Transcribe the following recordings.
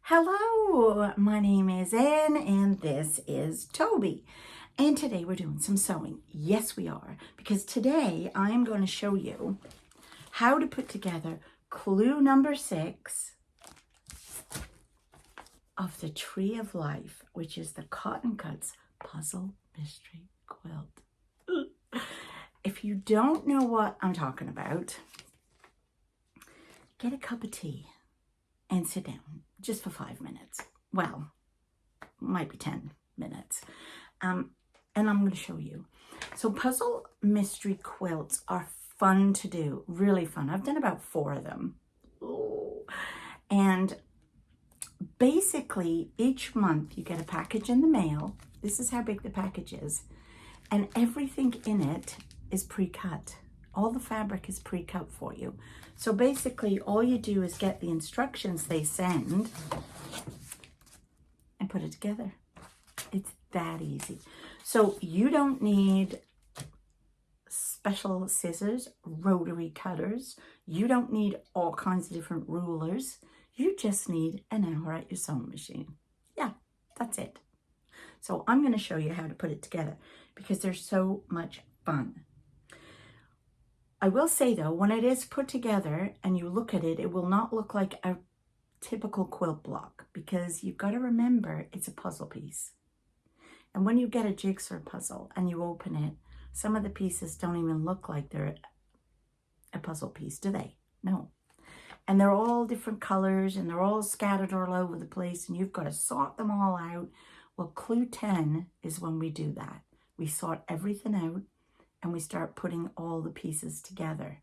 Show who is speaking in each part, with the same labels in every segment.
Speaker 1: Hello, my name is Anne and this is Toby. And today we're doing some sewing. Yes, we are, because today I am going to show you how to put together clue number 6 of the Tree of Life, which is the Cotton Cuts Puzzle Mystery Quilt. If you don't know what I'm talking about, get a cup of tea and sit down just for 5 minutes. Well, might be 10 minutes. And I'm going to show you. So puzzle mystery quilts are fun to do, really fun. I've done about 4 of them. Ooh. And basically each month you get a package in the mail. This is how big the package is. And everything in it is pre-cut. All the fabric is pre-cut for you. So basically all you do is get the instructions they send and put it together. It's that easy. So you don't need special scissors, rotary cutters. You don't need all kinds of different rulers. You just need an hour at your sewing machine. Yeah, that's it. So I'm going to show you how to put it together because they're so much fun. I will say though, when it is put together and you look at it, it will not look like a typical quilt block because you've got to remember it's a puzzle piece. And when you get a jigsaw puzzle and you open it, some of the pieces don't even look like they're a puzzle piece, do they? No. And they're all different colors and they're all scattered all over the place and you've got to sort them all out. Well, clue 10 is when we do that. We sort everything out and we start putting all the pieces together.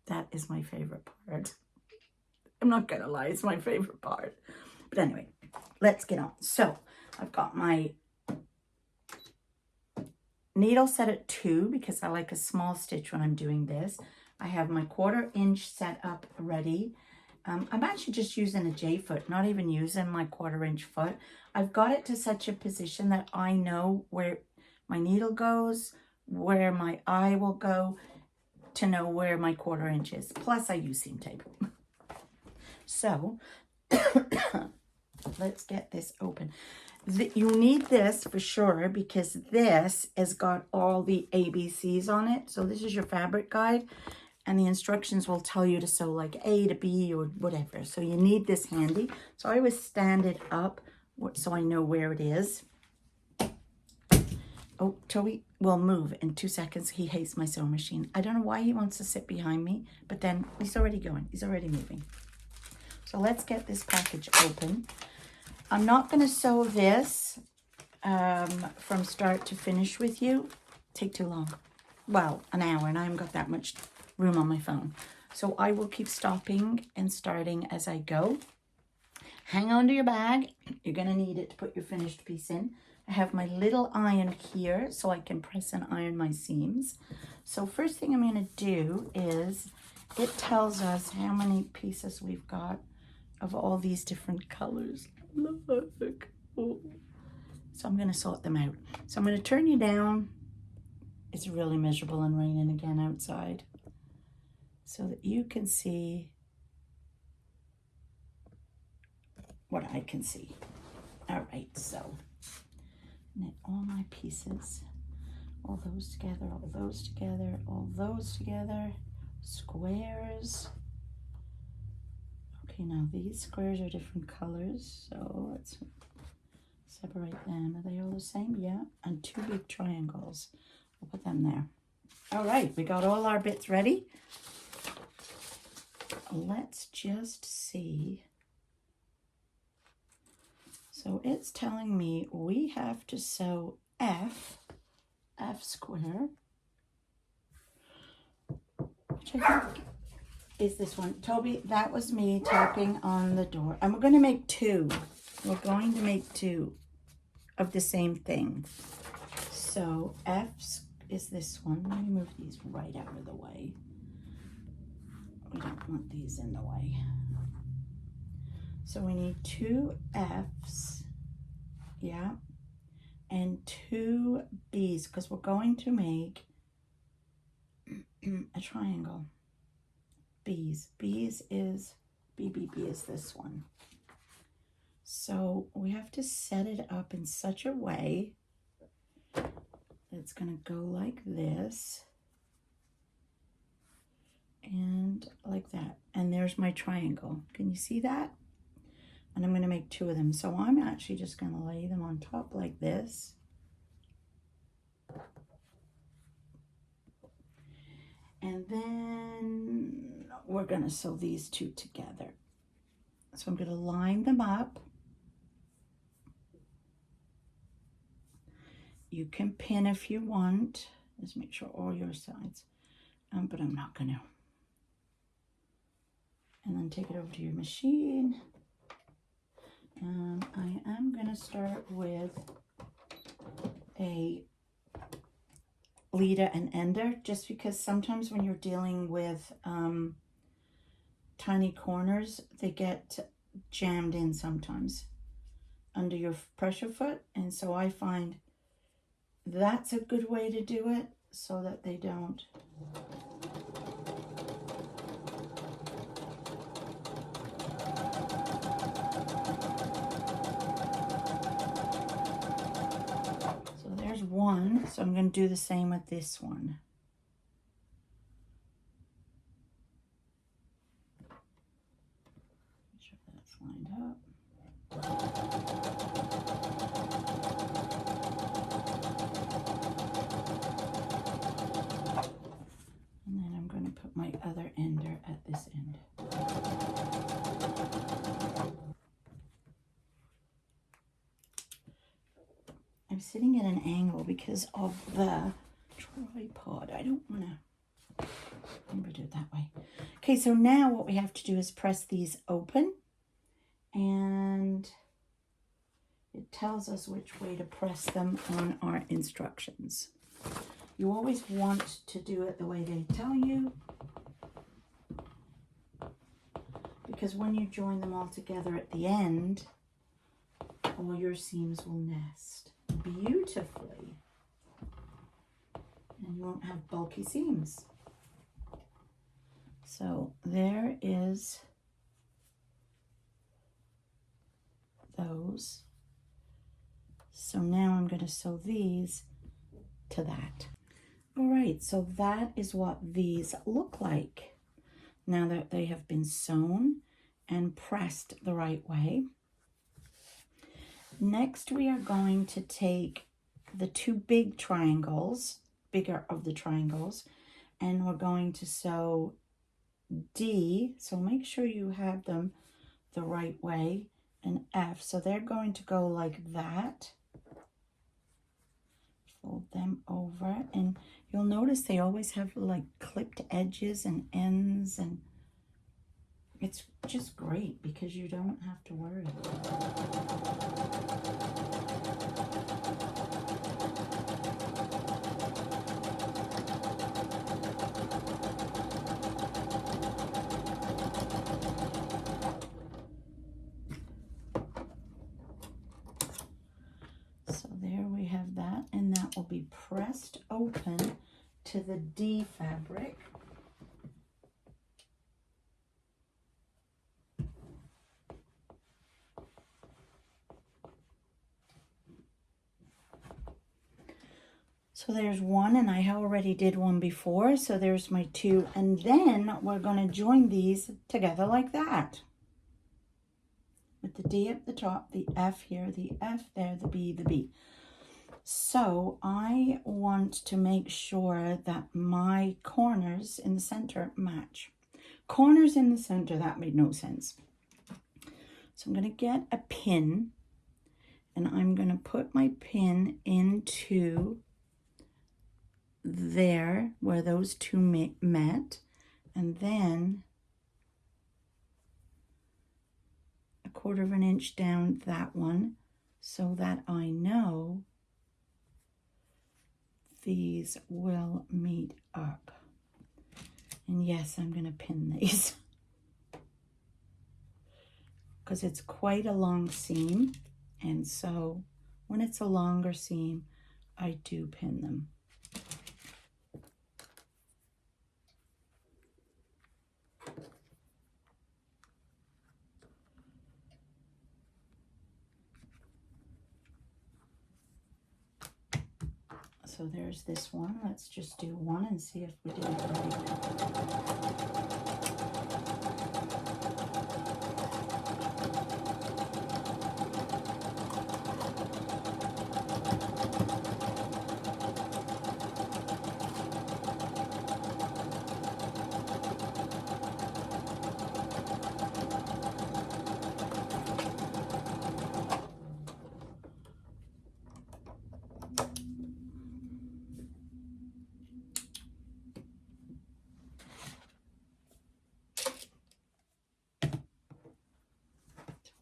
Speaker 1: That is my favorite part. I'm not gonna lie, it's my favorite part. But anyway, let's get on. So I've got my needle set at 2 because I like a small stitch when I'm doing this. I have my 1/4 inch set up ready. I'm actually just using a J foot, not even using my 1/4 inch foot. I've got it to such a position that I know where my needle goes, where my eye will go, to know where my 1/4 inch is. Plus I use seam tape. So let's get this open. You need this for sure because this has got all the ABCs on it. So this is your fabric guide and the instructions will tell you to sew like A to B or whatever. So you need this handy. So I always stand it up so I know where it is. Oh, Toby will move in 2 seconds. He hates my sewing machine. I don't know why he wants to sit behind me, but then he's already going. He's already moving. So let's get this package open. I'm not going to sew this from start to finish with you. Take too long. Well, an hour, and I haven't got that much room on my phone. So I will keep stopping and starting as I go. Hang on to your bag. You're going to need it to put your finished piece in. I have my little iron here so I can press and iron my seams. So first thing I'm going to do is it tells us how many pieces we've got of all these different colors. Look. Oh. So I'm going to sort them out. So I'm going to turn you down. It's really miserable and raining again outside so that you can see what I can see. All right, so knit all my pieces, all those together, all those together, all those together, squares. Okay, now these squares are different colors, so let's separate them. Are they all the same? Yeah, and 2 big triangles. We'll put them there. All right, we got all our bits ready. Let's just see. So it's telling me we have to sew F square, which I think is this one. Toby, that was me tapping on the door. And we're going to make 2. We're going to make 2 of the same thing. So F is this one. Let me move these right out of the way. We don't want these in the way. So we need 2 F's, yeah, and 2 B's because we're going to make a triangle. B's is BBB is this one. So we have to set it up in such a way that it's going to go like this and like that. And there's my triangle. Can you see that? And I'm going to make 2 of them. So I'm actually just going to lay them on top like this. And then we're going to sew these 2 together. So I'm going to line them up. You can pin if you want. Just make sure all your sides. But I'm not going to. And then take it over to your machine. I am going to start with a leader and ender, just because sometimes when you're dealing with tiny corners, they get jammed in sometimes under your pressure foot. And so I find that's a good way to do it so that they don't. There's one, so I'm going to do the same with this one. Make sure that's lined up. And then I'm going to put my other ender at this end. I'm sitting at an angle because of the tripod. I don't want to. I'm going to do it that way. Okay, so now what we have to do is press these open. And it tells us which way to press them on our instructions. You always want to do it the way they tell you, because when you join them all together at the end, all your seams will nest beautifully, and you won't have bulky seams. So there is those. So now I'm going to sew these to that. All right, so that is what these look like now that they have been sewn and pressed the right way. Next, we are going to take the 2 big triangles, bigger of the triangles, and we're going to sew D, so make sure you have them the right way, and F, so they're going to go like that. Fold them over, and you'll notice they always have like clipped edges and ends, and it's just great because you don't have to worry. So there we have that, and that will be pressed open to the D fabric. So there's one, and I already did one before, so there's my 2, and then we're going to join these together like that. With the D at the top, the F here, the F there, the B, the B. So I want to make sure that my corners in the center match. Corners in the center, that made no sense. So I'm going to get a pin, and I'm going to put my pin into there where those 2 met, and then 1/4 inch down that one, so that I know these will meet up. And yes, I'm going to pin these because it's quite a long seam, and so when it's a longer seam, I do pin them. So there's this one. Let's just do one and see if we did it right.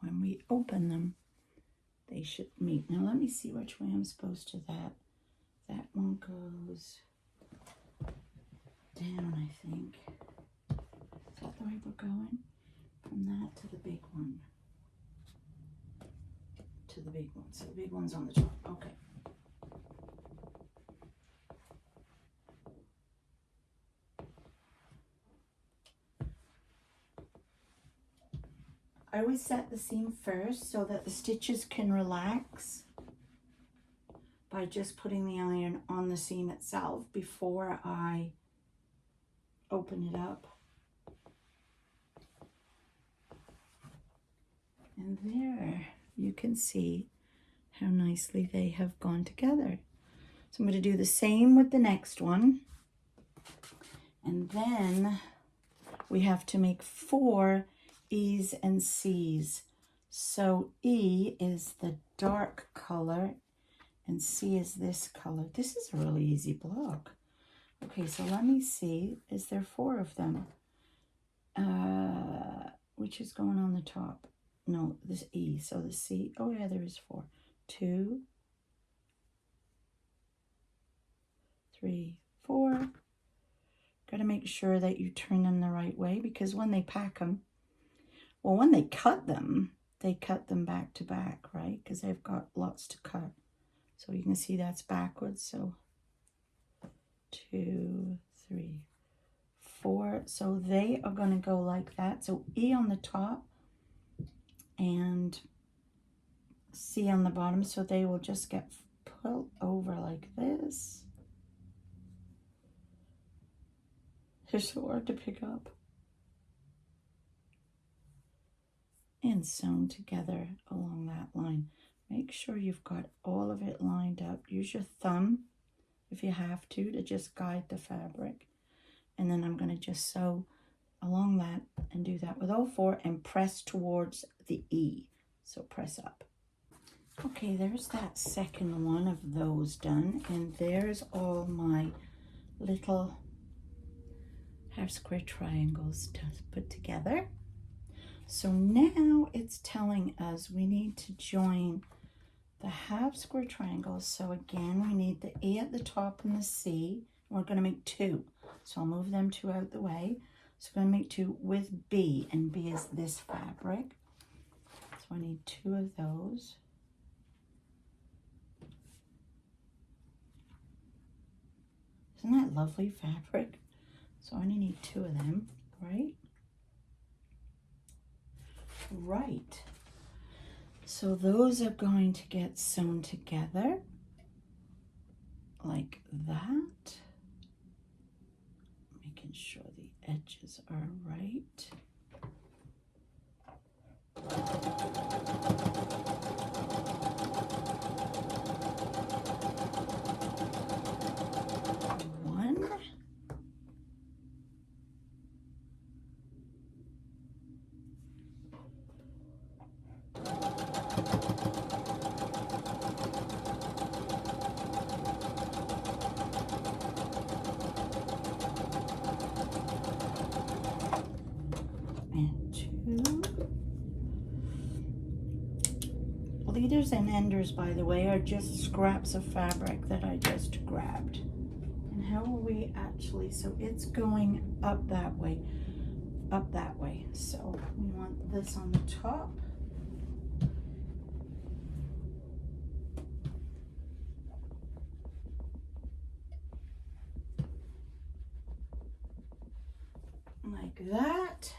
Speaker 1: When we open them, they should meet. Now let me see which way I'm supposed to that. That one goes down, I think. Is that the way we're going? From that to the big one. To the big one. So the big one's on the top. Okay. I always set the seam first so that the stitches can relax by just putting the iron on the seam itself before I open it up. And there you can see how nicely they have gone together. So I'm going to do the same with the next one. And then we have to make 4 E's and C's. So E is the dark color and C is this color. This is a really easy block. Okay, so let me see. Is there 4 of them? Which is going on the top? No, this E. So the C. Oh yeah, there is 4. 2, 3, 4. Got to make sure that you turn them the right way, because when they pack them, well, when they cut them back to back, right? Because they've got lots to cut. So you can see that's backwards. So 2, 3, 4. So they are going to go like that. So E on the top and C on the bottom. So they will just get pulled over like this. They're so hard to pick up. And sewn together along that line. Make sure you've got all of it lined up. Use your thumb if you have to just guide the fabric. And then I'm going to just sew along that and do that with all 4 and press towards the E. So press up. Okay, there's that second one of those done. And there's all my little half square triangles to put together. So now it's telling us we need to join the half square triangles. So again, we need the A at the top and the C. We're going to make 2. So I'll move them 2 out the way. So I'm going to make 2 with B, and B is this fabric. So I need 2 of those. Isn't that lovely fabric? So I only need 2 of them, right? Right. So those are going to get sewn together like that. Making sure the edges are right. One. And 2. Leaders and enders, by the way, are just scraps of fabric that I just grabbed. And how will we actually, so it's going up that way. So we want this on the top. Like that.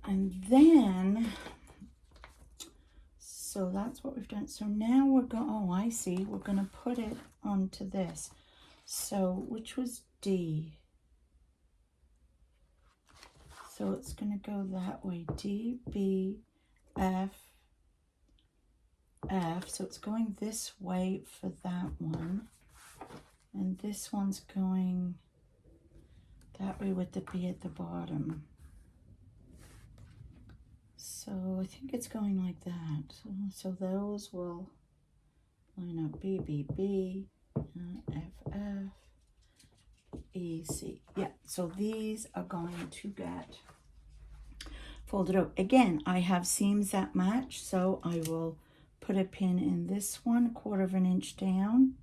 Speaker 1: And then So that's what we've done. So now we're going, oh, I see, we're going to put it onto this. So which was D? So it's going to go that way, D, B, F, F. So it's going this way for that one. And this one's going that way with the B at the bottom. So I think it's going like that. So those will line up B, B, B, F, F, E, C. Yeah, so these are going to get folded up. Again, I have seams that match, so I will put a pin in this one, 1/4 of an inch down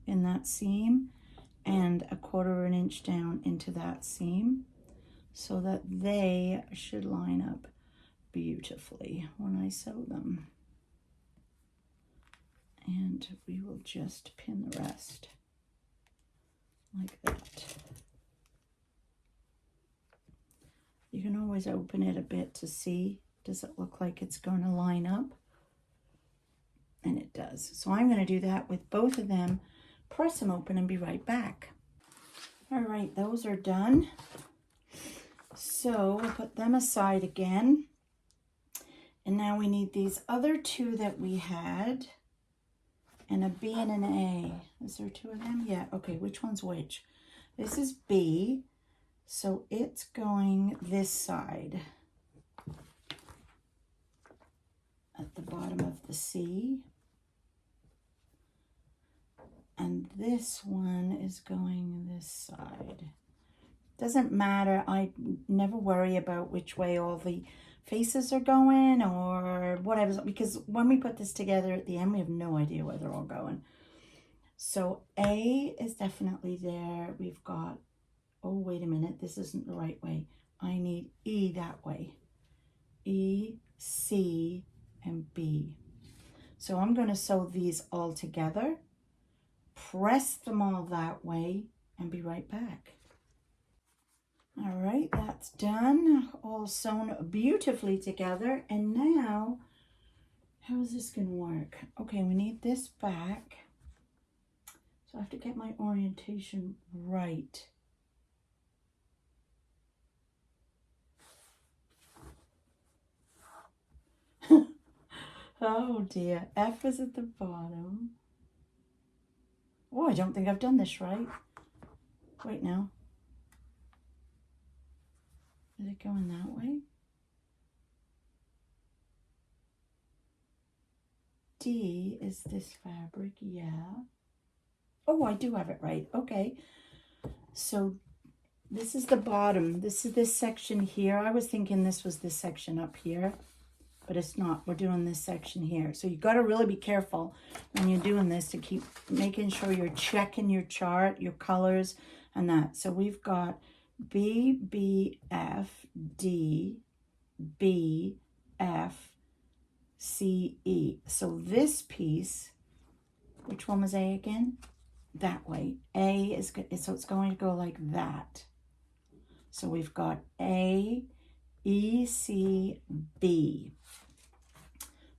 Speaker 1: in that seam, and 1/4 of an inch down into that seam, so that they should line up beautifully when I sew them. And we will just pin the rest like that. You can always open it a bit to see, does it look like it's going to line up? And it does. So I'm going to do that with both of them, press them open, and be right back. All right, those are done. So we'll put them aside again. And now we need these other two that we had, and a B and an A. Is there two of them? Yeah, okay, which one's which? This is B, so it's going this side at the bottom of the C. And this one is going this side. Doesn't matter, I never worry about which way all the faces are going or whatever, because when we put this together at the end, we have no idea where they're all going. So A is definitely there. We've got, oh, wait a minute, this isn't the right way. I need E that way. E, C, and B. So I'm going to sew these all together, press them all that way, and be right back. All right, that's done, all sewn beautifully together. And now, how is this going to work? Okay, we need this back. So I have to get my orientation right. Oh dear, F is at the bottom. Oh, I don't think I've done this right. Wait now. Is it going that way? D is this fabric, yeah. Oh, I do have it right. Okay. So this is the bottom. This is this section here. I was thinking this was this section up here, but it's not. We're doing this section here. So you got to really be careful when you're doing this to keep making sure you're checking your chart, your colors, and that. So we've got B, B, F, D, B, F, C, E. So this piece, which one was A again? That way. A is good, so it's going to go like that. So we've got A, E, C, B.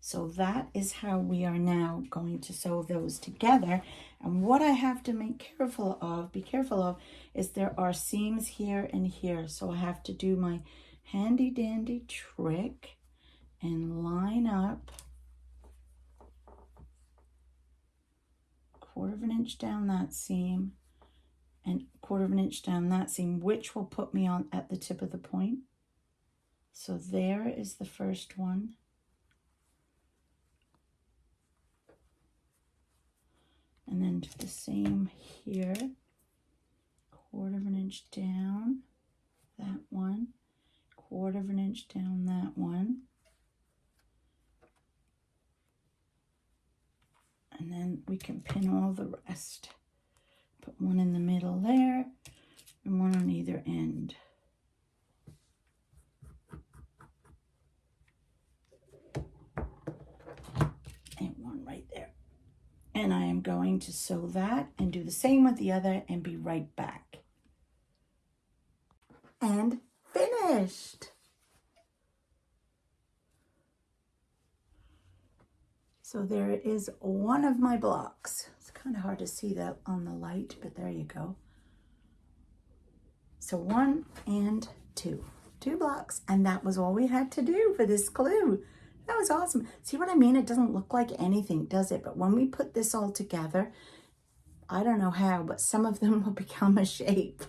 Speaker 1: So that is how we are now going to sew those together. And what I have to be careful of, is there are seams here and here. So I have to do my handy dandy trick and line up 1/4 of an inch down that seam and 1/4 of an inch down that seam, which will put me on at the tip of the point. So there is the first one. And then do the same here, 1/4 of an inch down that one, 1/4 of an inch down that one. And then we can pin all the rest. Put one in the middle there and one on either end. And one right there. And I am going to sew that and do the same with the other and be right back. And finished. So there is one of my blocks. It's kind of hard to see that on the light, but there you go. So 1 and 2. 2 blocks, and that was all we had to do for this clue. That was awesome. See what I mean? It doesn't look like anything, does it? But when we put this all together, I don't know how, but some of them will become a shape.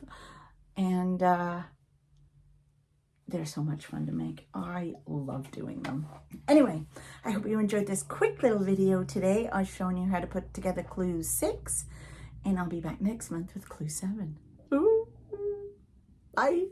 Speaker 1: And they're so much fun to make. I love doing them. Anyway, I hope you enjoyed this quick little video today. I've shown you how to put together clue 6, and I'll be back next month with clue 7. Ooh. Bye.